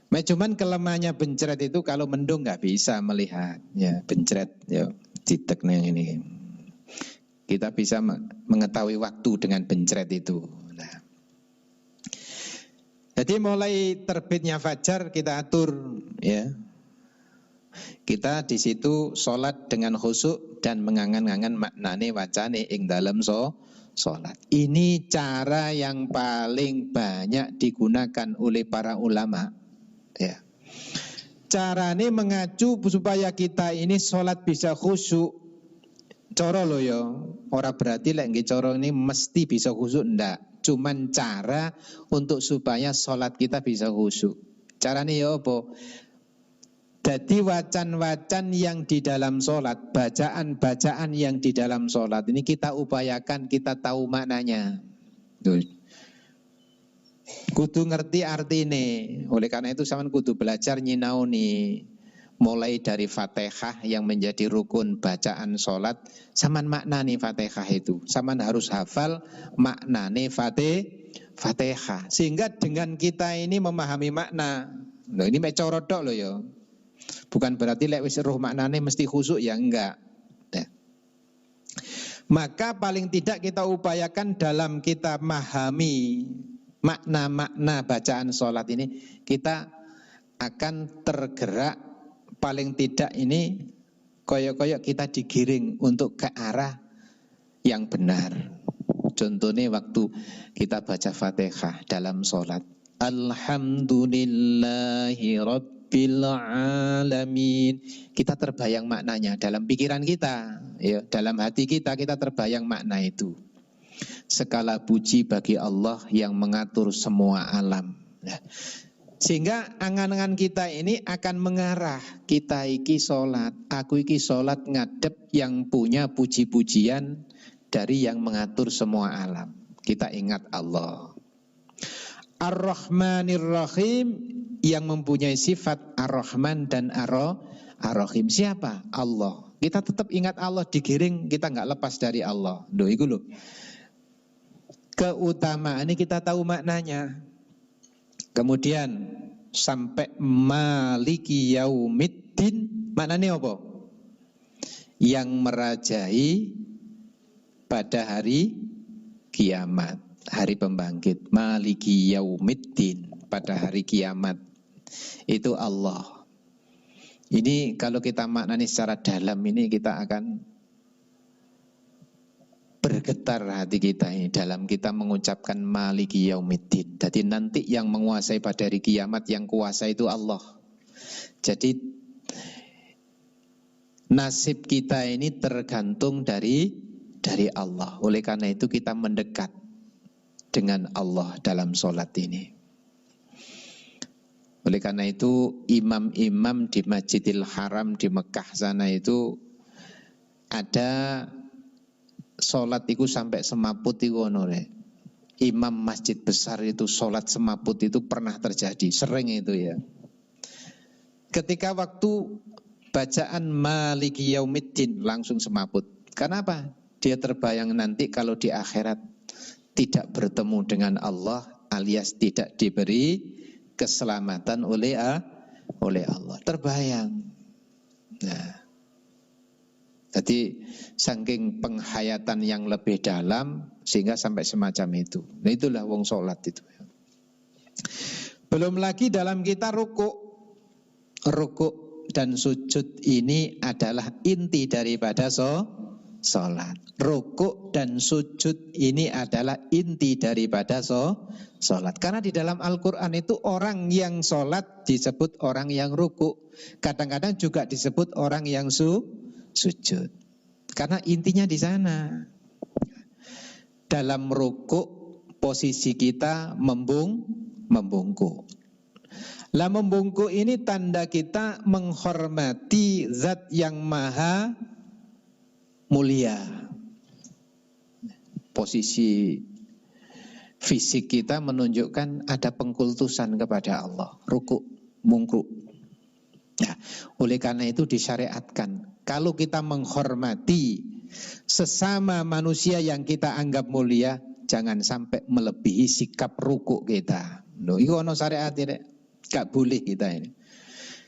Cuman kelemahannya bencret itu kalau mendung nggak bisa melihat. Ya bencret ya ditekne yang ini. Kita bisa mengetahui waktu dengan bencret itu. Nah. Jadi mulai terbitnya fajar kita atur ya. Kita di situ sholat dengan khusyuk dan mengangan-angan maknane wacane ing dalam sholat. Ini cara yang paling banyak digunakan oleh para ulama. Ya. Carane mengacu supaya kita ini sholat bisa khusyuk. Coro loh ya, ora berarti lek nggih coro ini mesti bisa khusyuk, ndak. Cuman cara untuk supaya sholat kita bisa khusyuk. Carane ya apa? Jadi wacan-wacan yang di dalam sholat, bacaan-bacaan yang di dalam sholat ini kita upayakan kita tahu maknanya. Tuh. Kudu ngerti artine. Oleh karena itu sampean kudu belajar nyinaoni. Mulai dari Fatihah yang menjadi rukun bacaan sholat, saman maknane Fatihah itu. Saman harus hafal maknane Fatihah. Sehingga dengan kita ini memahami makna. Loh, ini mecoro tok loh ya. Bukan berarti lek wis roh maknane mesti khusyuk ya, enggak. Ya. Maka paling tidak kita upayakan dalam kita memahami makna-makna bacaan sholat ini, kita akan tergerak paling tidak ini koyok-koyok kita digiring untuk ke arah yang benar. Contohnya waktu kita baca Fatihah dalam sholat, Alhamdulillahi Rabbil Alamin. Kita terbayang maknanya dalam pikiran kita, ya, dalam hati kita terbayang makna itu. Segala puji bagi Allah yang mengatur semua alam. Nah, sehingga angan-angan kita ini akan mengarah, kita iki sholat, aku iki sholat ngadep yang punya puji-pujian dari yang mengatur semua alam. Kita ingat Allah. Ar-Rahmanir Rahim, yang mempunyai sifat Ar-Rahman dan Ar-Rahim. Siapa? Allah. Kita tetap ingat Allah, digiring kita nggak lepas dari Allah. Loh, itu loh. Keutamaan ini kita tahu maknanya. Kemudian sampai maliki yaumiddin, maknanya apa? Yang merajai pada hari kiamat, hari pembangkit. Maliki yaumiddin, pada hari kiamat. Itu Allah. Ini kalau kita maknani secara dalam ini, kita akan bergetar hati kita ini dalam kita mengucapkan maliki yaumiddin. Jadi nanti yang menguasai pada hari kiamat, yang kuasa itu Allah. Jadi nasib kita ini tergantung dari Allah. Oleh karena itu kita mendekat dengan Allah dalam sholat ini. Oleh karena itu imam-imam di Masjidil Haram di Mekah sana itu ada sholat itu sampai semaput itu onore. Imam masjid besar itu sholat semaput itu pernah terjadi, sering itu ya. Ketika waktu bacaan maliki yaumiddin langsung semaput. Kenapa? Dia terbayang nanti kalau di akhirat tidak bertemu dengan Allah, alias tidak diberi keselamatan oleh Allah. Terbayang. Nah, jadi saking penghayatan yang lebih dalam sehingga sampai semacam itu. Nah, itulah wong sholat itu. Belum lagi dalam kita rukuk dan sujud ini adalah inti daripada sholat. Rukuk dan sujud ini adalah inti daripada sholat. Karena di dalam Al-Quran itu orang yang sholat disebut orang yang rukuk. Kadang-kadang juga disebut orang yang sujud. Karena intinya di sana. Dalam rukuk posisi kita membungkuk. Lah membungkuk ini tanda kita menghormati zat yang maha mulia. Posisi fisik kita menunjukkan ada pengkultusan kepada Allah. Rukuk, mungkuk. Nah, oleh karena itu disyariatkan kalau kita menghormati sesama manusia yang kita anggap mulia, jangan sampai melebihi sikap rukuk kita. Loh, itu ono syariat ini, gak boleh kita ini.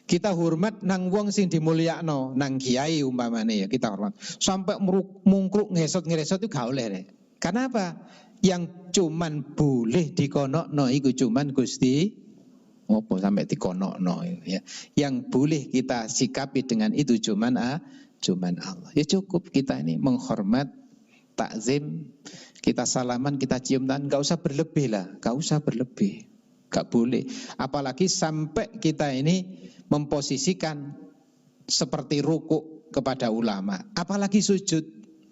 Kita hormat nang wong sing dimulyakno, nang kiai umpamane ya kita hormat. Sampai mungkruk ngesot-ngesot itu gak oleh deh. Kenapa? Yang cuman boleh dikonokno iku cuman Gusti apa sampai dikonokno ya. Yang boleh kita sikapi dengan itu cuman Allah. Ya cukup kita ini menghormat, takzim, kita salaman, kita cium tangan, enggak usah berlebih lah, enggak usah berlebih. Enggak boleh. Apalagi sampai kita ini memposisikan seperti rukuk kepada ulama. Apalagi sujud,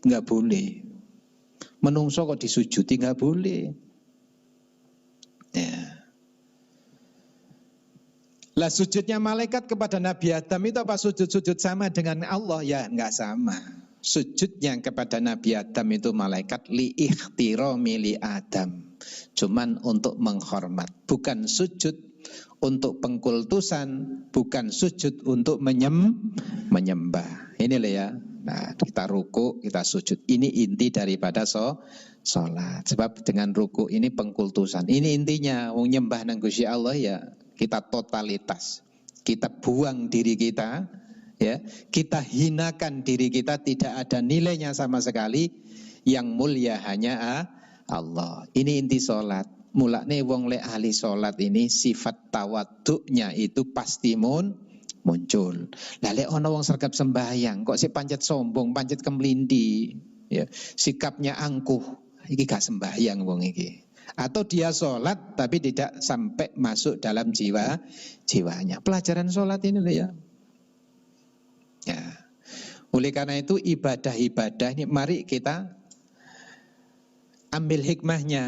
enggak boleh. Menungso kok disujudi enggak boleh. Ya. Lah sujudnya malaikat kepada Nabi Adam itu apa sujud-sujud sama dengan Allah? Ya enggak sama. Sujud yang kepada Nabi Adam itu malaikat liikhtirami li Adam. Cuman untuk menghormat, bukan sujud untuk pengkultusan, bukan sujud untuk menyembah. Inilah ya. Nah, kita ruku, kita sujud. Ini inti daripada sholat. Sebab dengan ruku ini pengkultusan. Ini intinya, wong nyembah nang Gusti Allah ya. Kita totalitas, kita buang diri kita, ya, kita hinakan diri kita, tidak ada nilainya sama sekali. Yang mulia hanya Allah. Ini inti sholat. Mulane wong lek ahli sholat ini sifat tawaduknya itu pasti muncul. Lah lek ana wong sergap sembahyang kok si pancet sombong, pancet kemlindi, ya, sikapnya angkuh, iki gak sembahyang wong iki. Atau dia sholat tapi tidak sampai masuk dalam jiwanya. Pelajaran sholat ini loh ya. Ya. Oleh karena itu ibadah-ibadah ini mari kita ambil hikmahnya.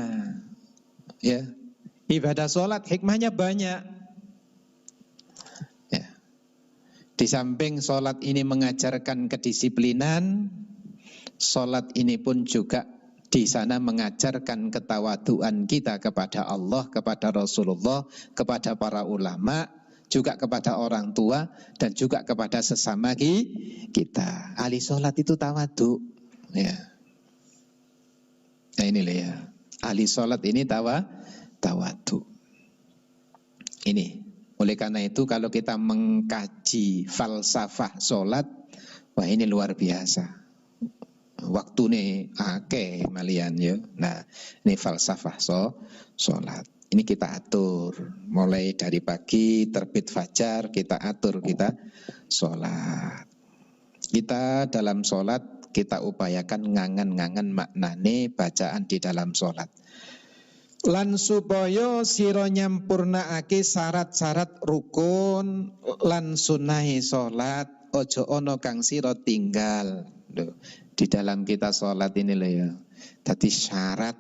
Ya. Ibadah sholat hikmahnya banyak. Ya. Di samping sholat ini mengajarkan kedisiplinan, sholat ini pun juga di sana mengajarkan ketawaduan kita kepada Allah, kepada Rasulullah, kepada para ulama, juga kepada orang tua, dan juga kepada sesama kita. Ahli sholat itu tawadhu. Ya. Nah ini loh ya. Ahli sholat ini tawadhu. Ini. Oleh karena itu kalau kita mengkaji falsafah sholat, wah ini luar biasa. Waktu nih akeh malian ya. Nah, ini falsafah sholat. Ini kita atur. Mulai dari pagi terbit fajar kita atur, kita sholat. Kita dalam sholat kita upayakan ngangen-ngangen maknane bacaan di dalam sholat. Lan supaya sira nyampurnaake syarat-syarat rukun lan sunahi sholat, ojo ono kang sira tinggal. Loh, di dalam kita sholat ini loh ya. Tadi syarat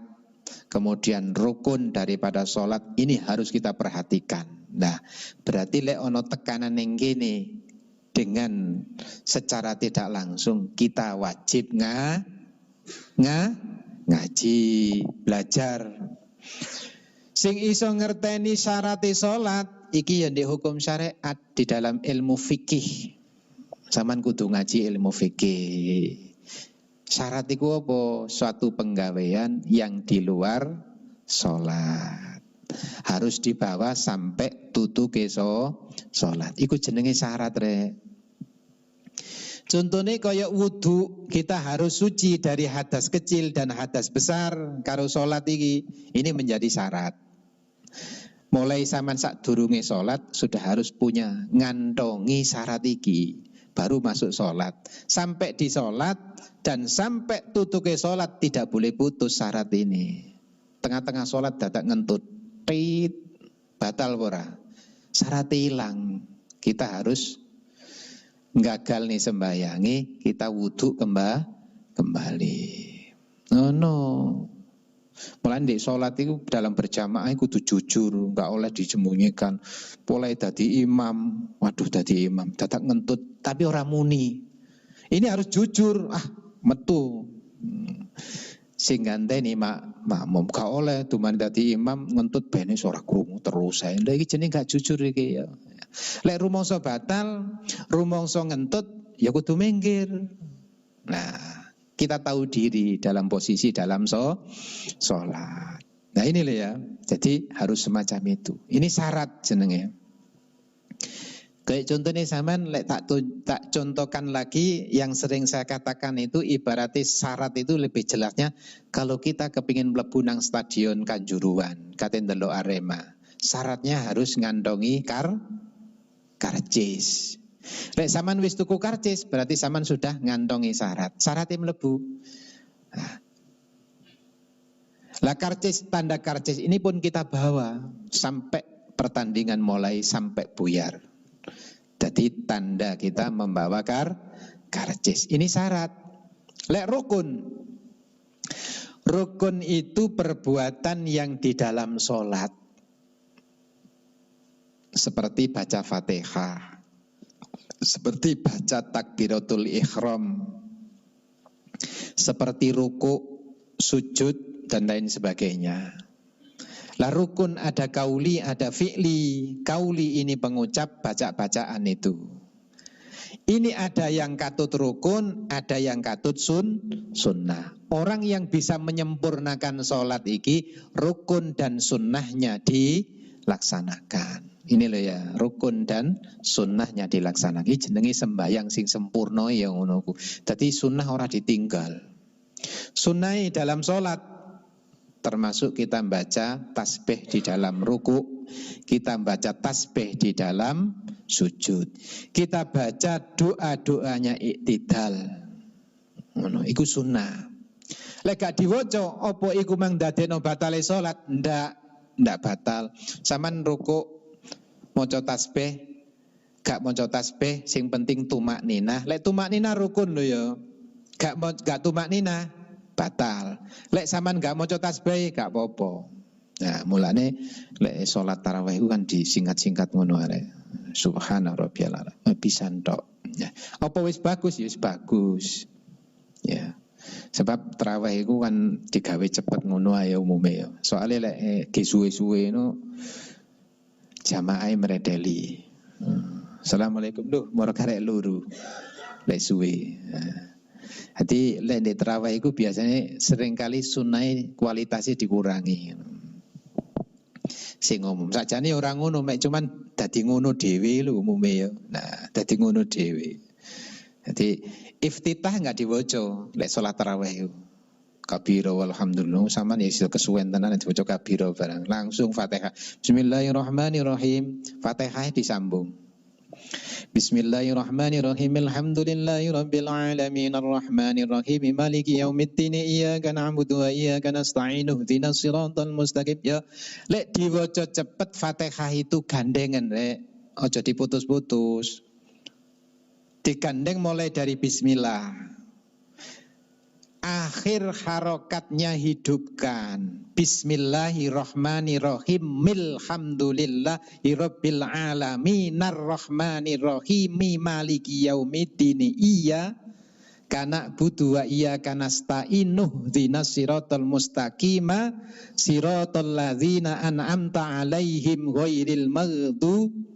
kemudian rukun daripada sholat ini harus kita perhatikan. Nah, berarti lek ono tekanan yang gini, dengan secara tidak langsung kita wajib ngaji, belajar. Sing iso ngerteni syarate sholat iki ya di hukum syariat di dalam ilmu fikih. Saman kudu ngaji ilmu fikih. Syarat itu apa? Suatu penggawean yang di luar sholat harus dibawa sampai tutuke sholat. Iku jenenge syarat rek. Contohnya kaya wudu, kita harus suci dari hadas kecil dan hadas besar karo sholat iki. Ini menjadi syarat. Mulai zaman sak durunge sholat sudah harus punya ngantongi syarat iki. Baru masuk sholat. Sampai di sholat dan sampai tutuke sholat tidak boleh putus syarat ini. Tengah-tengah sholat dadak ngentut, tit, batal ora. Syarat hilang. Kita harus gagal nih sembayangi, kita wudhu kembali. No. Mulai di sholat itu dalam berjamaah kudu jujur, nggak oleh disembunyikan. Mulai dadi imam, waduh dadi imam, dadak ngentut, tapi orang muni. Ini harus jujur, metu. Sing ganteni makmum, gak oleh duman dadi imam ngentut bene ora krungu terus ae. Lha iki jenenge gak jujur iki ya. Lek rumangsa batal, rumangsa ngentut ya kudu minggir. Nah, kita tahu diri dalam posisi dalam sholat. Nah ini loh ya. Jadi harus semacam itu. Ini syarat jenenge. Kayak contohnya zaman tak contohkan lagi yang sering saya katakan itu ibaratnya syarat itu lebih jelasnya kalau kita kepingin mlebu nang stadion Kanjuruhan, katen delok Arema. Syaratnya harus ngandongi karcis. Lek sampean wis tuku karcis berarti sampean sudah ngantongi syarat. Syaratnya mlebu. Lah karcis, tanda karcis ini pun kita bawa sampai pertandingan mulai sampai buyar. Jadi tanda kita membawa karcis. Ini syarat. Lek rukun. Rukun itu perbuatan yang di dalam sholat. Seperti baca Fatihah. Seperti baca takbiratul ihram, seperti ruku, sujud dan lain sebagainya. Lah rukun ada kauli, ada fi'li. Kauli ini pengucap baca-bacaan itu. Ini ada yang katut rukun, ada yang katut sunnah. Orang yang bisa menyempurnakan sholat iki rukun dan sunnahnya dilaksanakan. Ini loh ya, rukun dan sunnahnya dilaksanakan. Jenenge sembahyang sing sempurna ya ngono ku. Dadi sunnah ora ditinggal. Sunnah dalam sholat termasuk kita baca tasbih di dalam ruku, kita baca tasbih di dalam sujud, kita baca doa-doanya iktidal. Ngono iku sunnah. Lek gak diwaca apa iku mang dadekno batale sholat? Ndak batal. Saman ruku maca tasbih, gak maca tasbih, sing penting tumak ninah. Lek tumak ninah rukun lho ya. Gak tumak ninah batal. Lek sampean gak maca tasbih gak apa-apa. Nah, mulane lek salat tarawih itu kan disingkat-singkat ngono ae. Subhana rabbiyal a'la. Pisan tok. Ya. Apa wis bagus ya wis bagus. Ya. Sebab tarawih itu kan digawe cepet ngono ae umume ya. Soale lek suwe-suwe no jamaah meredeli. Assalamualaikum duh moro karek luru. Lek suwe. Hati lek di terawih itu biasanya seringkali sunai kualitasnya dikurangi. Sing umum sakjane ora ngono mek cuman dadi ngono dhewe lho umume ya. Nah, dadi ngono dhewe. Jadi iftitah enggak diwaca lek salat tarawih itu. Kabira walhamdulillah sama nih iso kesuwen tenan diwaca kabira barang. Langsung Fatihah. Bismillahirrahmanirrahim. Fatihah disambung. Bismillahirrahmanirrahim. Alhamdulillahirabbil alamin arrahmanirrahim maliki yaumiddin iyyaka na'budu wa iyyaka nasta'in ihdinas siratal mustaqim. Ya, lek diwaca cepet Fatihah itu gandengan rek. Aja diputus-putus. Digandeng mulai dari bismillah. Akhir harokatnya hidupkan. Bismillahirrahmanirrahim. Alhamdulillahirabbil alamin arrahmanirrahim maliki yaumiddin iyyaka na'budu wa iyyaka nasta'in ihdinas siratal mustaqim siratal ladzina an'amta 'alaihim ghairil maghdubi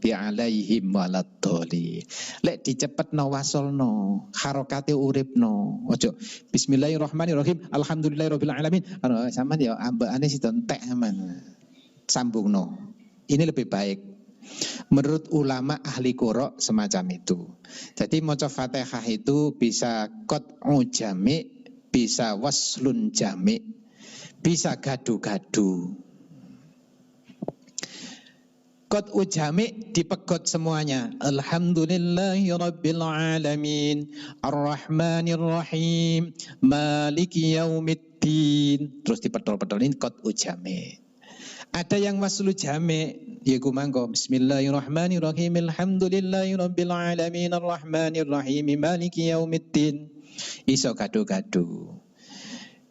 'alaihim waladdallin. Lek dicepetno wasolno, harokate uripno. Ojo bismillahirrahmanirrahim, alhamdulillahirabbil alamin. Sampeyan ya ambekane sitontek sampean. Sambungno. Ini lebih baik. Menurut ulama ahli qira semacam itu. Jadi maca Fatihah itu bisa qat'u jami', bisa waslun jami', bisa gadu-gadu. Qat'u jami' dipegot semuanya. Alhamdulillahirabbil alamin arrahmanirrahim maliki yaumiddin. Terus dipetol-petol ini qat'u jami'. Ada yang waslu jami', yaiku mangko bismillahirrahmanirrahim alhamdulillahirabbil alamin arrahmanirrahim maliki yaumiddin. Iso gadu-gadu.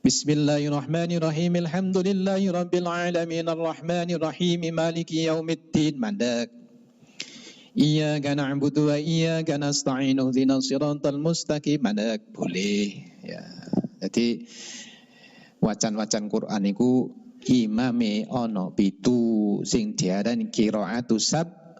Bismillahirrahmanirrahim alhamdulillahirabbil alamin arrahmanirrahim maliki yaumiddin. Mandek. Iyyaka na'budu wa iyyaka nasta'in ihdinas siratal mustaqim. Mandek boleh ya. Jadi wacan-wacan Quran iku imame ana 7 sing diarani qiraatu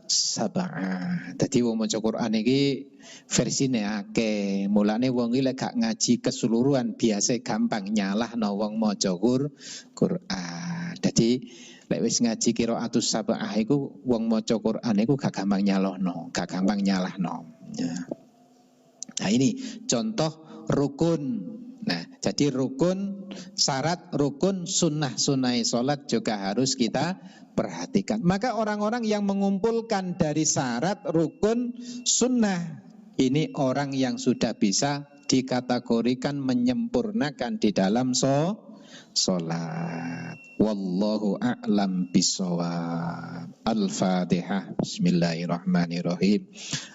sab'ah. Dadi wong maca Quran iki versine akeh. Mulane wong iki lek gak ngaji keseluruhan biasa gampang nyalahno wong maca Quran. Dadi lek wis ngaji qiraatu sab'ah iku wong maca Quran iku gak gampang nyalahno, gak gampang nyalahno. Ya. Nah ini contoh rukun. Nah, jadi rukun, syarat rukun, sunnah-sunnah sholat juga harus kita perhatikan. Maka orang-orang yang mengumpulkan dari syarat, rukun, sunnah, ini orang yang sudah bisa dikategorikan menyempurnakan di dalam sholat. Wallahu a'lam bishawab. Al-Fatihah. Bismillahirrahmanirrahim.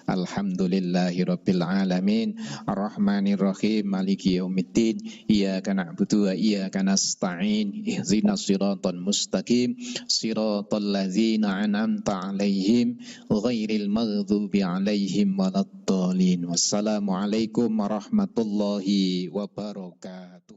Alhamdulillahirabbil alamin arrahmanirrahim maliki yaumiddin iyyaka na'budu wa iyyaka nasta'in ihdinas siratal mustaqim siratal ladzina an'amta 'alaihim ghairil maghdubi 'alaihim waladdallin. Wassalamualaikum warahmatullahi wabarakatuh.